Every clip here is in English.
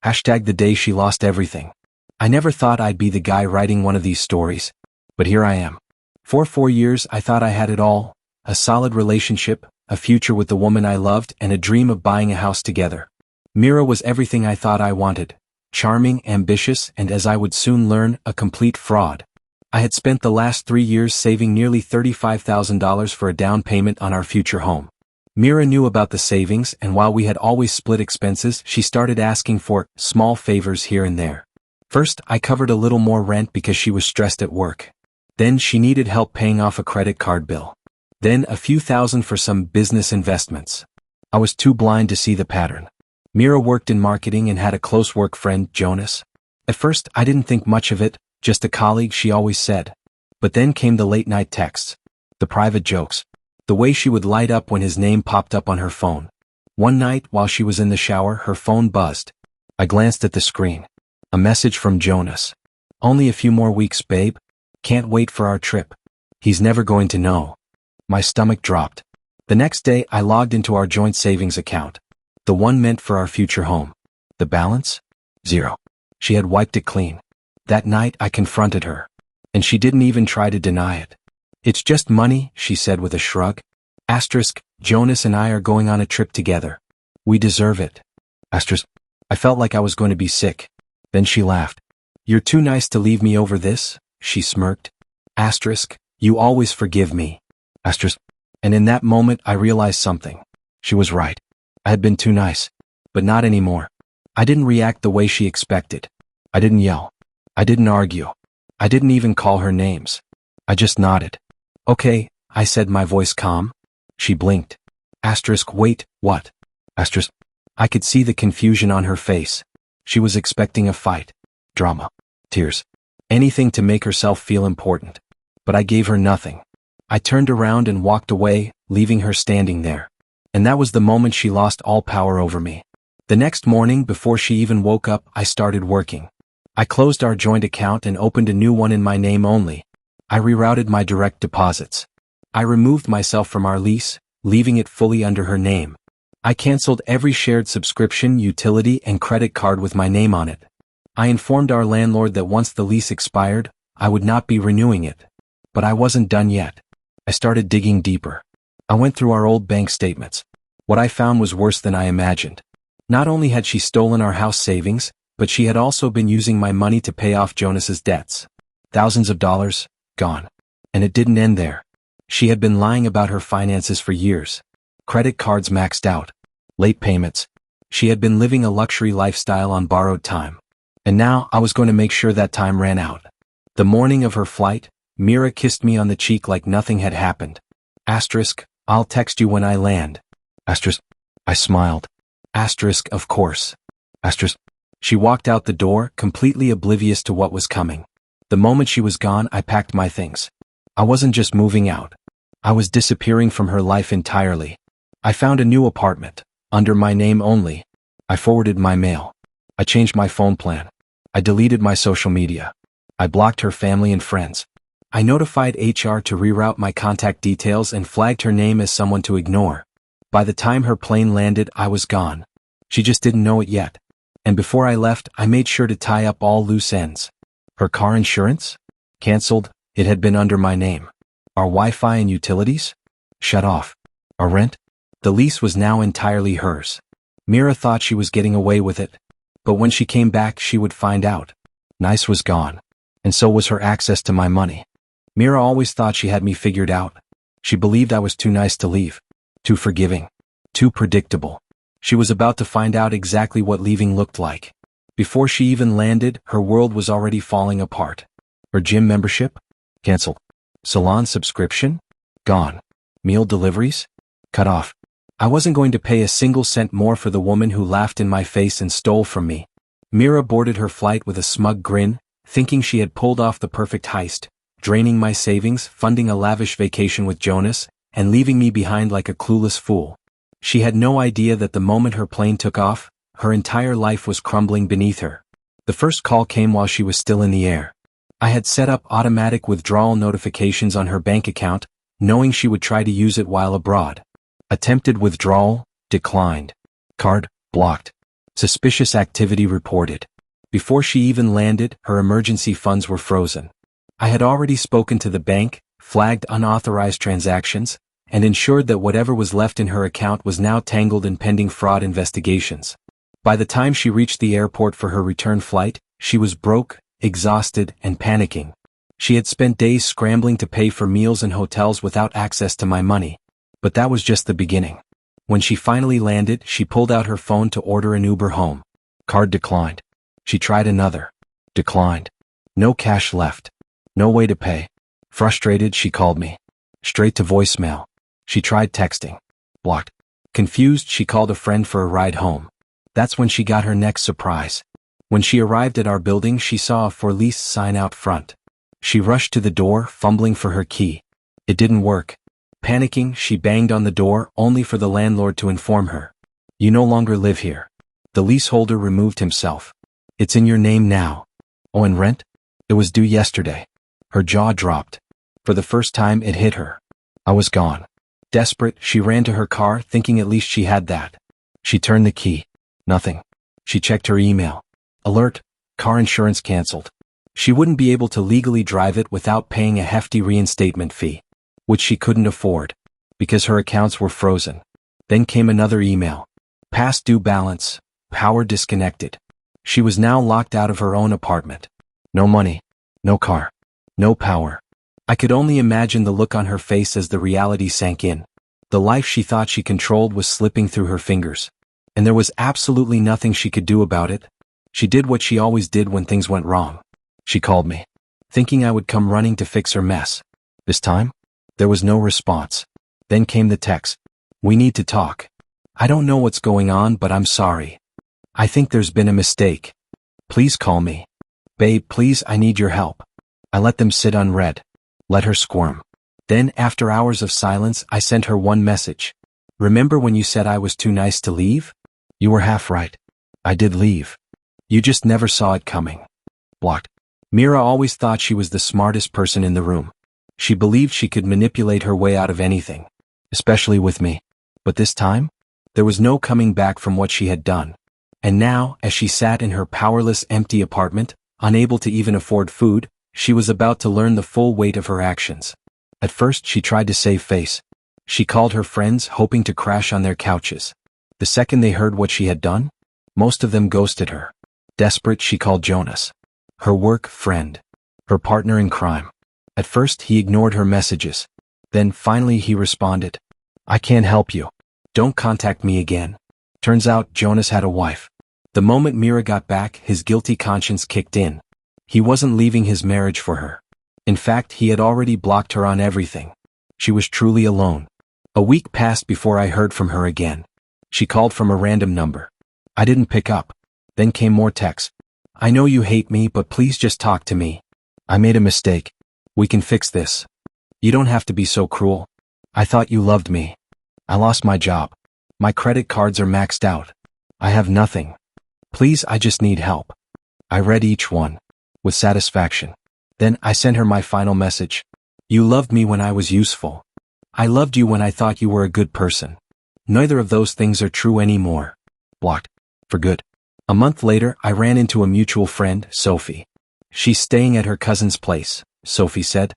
The day she lost everything. I never thought I'd be the guy writing one of these stories. But here I am. For 4 years I thought I had it all. A solid relationship, a future with the woman I loved, and a dream of buying a house together. Mira was everything I thought I wanted. Charming, ambitious, and as I would soon learn, a complete fraud. I had spent the last 3 years saving nearly $35,000 for a down payment on our future home. Mira knew about the savings, and while we had always split expenses, she started asking for small favors here and there. First, I covered a little more rent because she was stressed at work. Then she needed help paying off a credit card bill. Then a few thousand for some business investments. I was too blind to see the pattern. Mira worked in marketing and had a close work friend, Jonas. At first, I didn't think much of it, just a colleague, she always said. But then came the late-night texts, the private jokes, the way she would light up when his name popped up on her phone. One night, while she was in the shower, her phone buzzed. I glanced at the screen. A message from Jonas. "Only a few more weeks, babe. Can't wait for our trip. He's never going to know." My stomach dropped. The next day, I logged into our joint savings account. The one meant for our future home. The balance? 0. She had wiped it clean. That night, I confronted her. And she didn't even try to deny it. "It's just money," she said with a shrug. Jonas and I are going on a trip together. We deserve it. I felt like I was going to be sick. Then she laughed. "You're too nice to leave me over this," she smirked. "You always forgive me." And in that moment I realized something. She was right. I had been too nice. But not anymore. I didn't react the way she expected. I didn't yell. I didn't argue. I didn't even call her names. I just nodded. "Okay," I said, my voice calm. She blinked. Wait, what? I could see the confusion on her face. She was expecting a fight. Drama. Tears. Anything to make herself feel important. But I gave her nothing. I turned around and walked away, leaving her standing there. And that was the moment she lost all power over me. The next morning, before she even woke up, I started working. I closed our joint account and opened a new one in my name only. I rerouted my direct deposits. I removed myself from our lease, leaving it fully under her name. I canceled every shared subscription, utility, and credit card with my name on it. I informed our landlord that once the lease expired, I would not be renewing it. But I wasn't done yet. I started digging deeper. I went through our old bank statements. What I found was worse than I imagined. Not only had she stolen our house savings, but she had also been using my money to pay off Jonas's debts. Thousands of dollars, gone. And it didn't end there. She had been lying about her finances for years. Credit cards maxed out. Late payments. She had been living a luxury lifestyle on borrowed time. And now I was going to make sure that time ran out. The morning of her flight, Mira kissed me on the cheek like nothing had happened. "I'll text you when I land." I smiled. Of course. She walked out the door, completely oblivious to what was coming. The moment she was gone, I packed my things. I wasn't just moving out. I was disappearing from her life entirely. I found a new apartment, under my name only. I forwarded my mail. I changed my phone plan. I deleted my social media. I blocked her family and friends. I notified HR to reroute my contact details and flagged her name as someone to ignore. By the time her plane landed, I was gone. She just didn't know it yet. And before I left, I made sure to tie up all loose ends. Her car insurance? Cancelled. It had been under my name. Our Wi-Fi and utilities? Shut off. Our rent? The lease was now entirely hers. Mira thought she was getting away with it. But when she came back, she would find out. Nice was gone. And so was her access to my money. Mira always thought she had me figured out. She believed I was too nice to leave. Too forgiving. Too predictable. She was about to find out exactly what leaving looked like. Before she even landed, her world was already falling apart. Her gym membership? Cancelled. Salon subscription? Gone. Meal deliveries? Cut off. I wasn't going to pay a single cent more for the woman who laughed in my face and stole from me. Mira boarded her flight with a smug grin, thinking she had pulled off the perfect heist, draining my savings, funding a lavish vacation with Jonas, and leaving me behind like a clueless fool. She had no idea that the moment her plane took off, her entire life was crumbling beneath her. The first call came while she was still in the air. I had set up automatic withdrawal notifications on her bank account, knowing she would try to use it while abroad. Attempted withdrawal, declined. Card, blocked. Suspicious activity reported. Before she even landed, her emergency funds were frozen. I had already spoken to the bank, flagged unauthorized transactions, and ensured that whatever was left in her account was now tangled in pending fraud investigations. By the time she reached the airport for her return flight, she was broke, exhausted, and panicking. She had spent days scrambling to pay for meals and hotels without access to my money. But that was just the beginning. When she finally landed, she pulled out her phone to order an Uber home. Card declined. She tried another. Declined. No cash left. No way to pay. Frustrated, she called me. Straight to voicemail. She tried texting. Blocked. Confused, she called a friend for a ride home. That's when she got her next surprise. When she arrived at our building, she saw a for lease sign out front. She rushed to the door, fumbling for her key. It didn't work. Panicking, she banged on the door, only for the landlord to inform her. You no longer live here. The leaseholder removed himself. It's in your name now. Oh, and rent? It was due yesterday. Her jaw dropped. For the first time, it hit her. I was gone. Desperate, she ran to her car, thinking at least she had that. She turned the key. Nothing. She checked her email. Alert, car insurance canceled. She wouldn't be able to legally drive it without paying a hefty reinstatement fee, which she couldn't afford, because her accounts were frozen. Then came another email. Past due balance, power disconnected. She was now locked out of her own apartment. No money, no car, no power. I could only imagine the look on her face as the reality sank in. The life she thought she controlled was slipping through her fingers. And there was absolutely nothing she could do about it. She did what she always did when things went wrong. She called me, thinking I would come running to fix her mess. This time, there was no response. Then came the text. We need to talk. I don't know what's going on, but I'm sorry. I think there's been a mistake. Please call me. Babe, please, I need your help. I let them sit unread. Let her squirm. Then, after hours of silence, I sent her one message. Remember when you said I was too nice to leave? You were half right. I did leave. You just never saw it coming. Blocked. Mira always thought she was the smartest person in the room. She believed she could manipulate her way out of anything, especially with me. But this time, there was no coming back from what she had done. And now, as she sat in her powerless, empty apartment, unable to even afford food, she was about to learn the full weight of her actions. At first, she tried to save face. She called her friends, hoping to crash on their couches. The second they heard what she had done, most of them ghosted her. Desperate, she called Jonas, her work friend, her partner in crime. At first, he ignored her messages. Then, finally, he responded, I can't help you. Don't contact me again. Turns out, Jonas had a wife. The moment Mira got back, his guilty conscience kicked in. He wasn't leaving his marriage for her. In fact, he had already blocked her on everything. She was truly alone. A week passed before I heard from her again. She called from a random number. I didn't pick up. Then came more texts. I know you hate me, but please just talk to me. I made a mistake. We can fix this. You don't have to be so cruel. I thought you loved me. I lost my job. My credit cards are maxed out. I have nothing. Please, I just need help. I read each one, with satisfaction. Then I sent her my final message. You loved me when I was useful. I loved you when I thought you were a good person. Neither of those things are true anymore. Blocked. For good. A month later, I ran into a mutual friend, Sophie. She's staying at her cousin's place, Sophie said,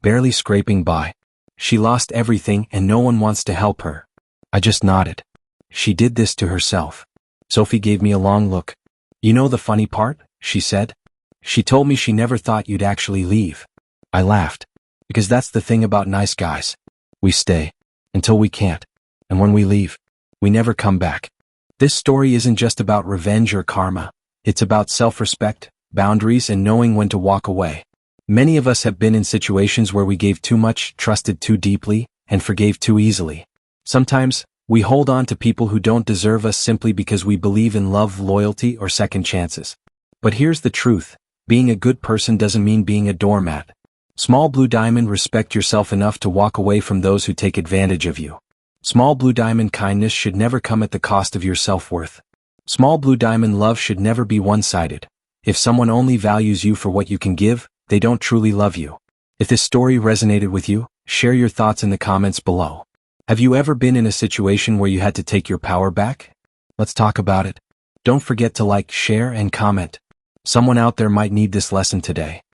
barely scraping by. She lost everything and no one wants to help her. I just nodded. She did this to herself. Sophie gave me a long look. You know the funny part? She said. She told me she never thought you'd actually leave. I laughed. Because that's the thing about nice guys. We stay. Until we can't. And when we leave, we never come back. This story isn't just about revenge or karma. It's about self-respect, boundaries, and knowing when to walk away. Many of us have been in situations where we gave too much, trusted too deeply, and forgave too easily. Sometimes, we hold on to people who don't deserve us simply because we believe in love, loyalty, or second chances. But here's the truth. Being a good person doesn't mean being a doormat. Small blue diamond, respect yourself enough to walk away from those who take advantage of you. Small blue diamond, kindness should never come at the cost of your self-worth. Small blue diamond, love should never be one-sided. If someone only values you for what you can give, they don't truly love you. If this story resonated with you, share your thoughts in the comments below. Have you ever been in a situation where you had to take your power back? Let's talk about it. Don't forget to like, share, and comment. Someone out there might need this lesson today.